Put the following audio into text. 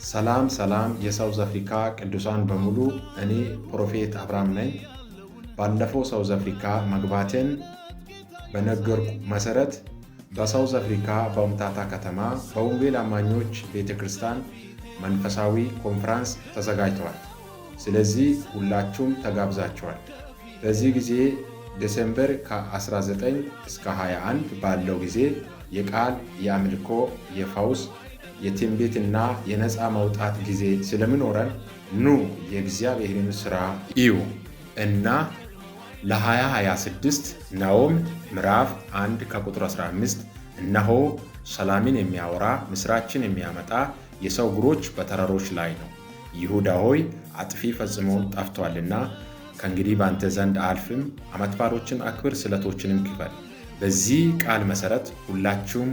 ሰላም ሰላም የሳውዝ አፍሪካ ቅዱሳን በሙሉ፣ እኔ ፕሮፌት አብርሃም ነኝ። ባለፈው ሳውዝ አፍሪካ መግባቴን በነገርኩ መሰረት በሳውዝ አፍሪካ በኡምታታ ከተማ በወንጌል አማኞች ቤተክርስቲያን መንፈሳዊ ኮንፈረንስ ተዘጋጅቷል። ስለዚህ ሁላችሁም ተጋብዛችኋል። በዚህ ጊዜ ዲሴምበር ከ19 እስከ 21 ባለው ጊዜ የቃል፣ የአምልኮ፣ የፈውስ፣ የትንቢትና የነፃ መውጣት ጊዜ ስለሚኖረን ኑ የእግዚአብሔርን ሥራ እዩ እና ለ2026 ናሆም ምዕራፍ 1 ከቁጥር 15 እነሆ ሰላምን የሚያወራ ምስራችን የሚያመጣ የሰው እግሮች በተራሮች ላይ ነው። ይሁዳ ሆይ አጥፊ ፈጽሞ ጠፍቷልና ከእንግዲህ በአንተ ዘንድ አልፍም። ዓመት በዓሎችን አክብር፣ ስለቶችንም ክፈል። በዚህ ቃል መሠረት ሁላችሁም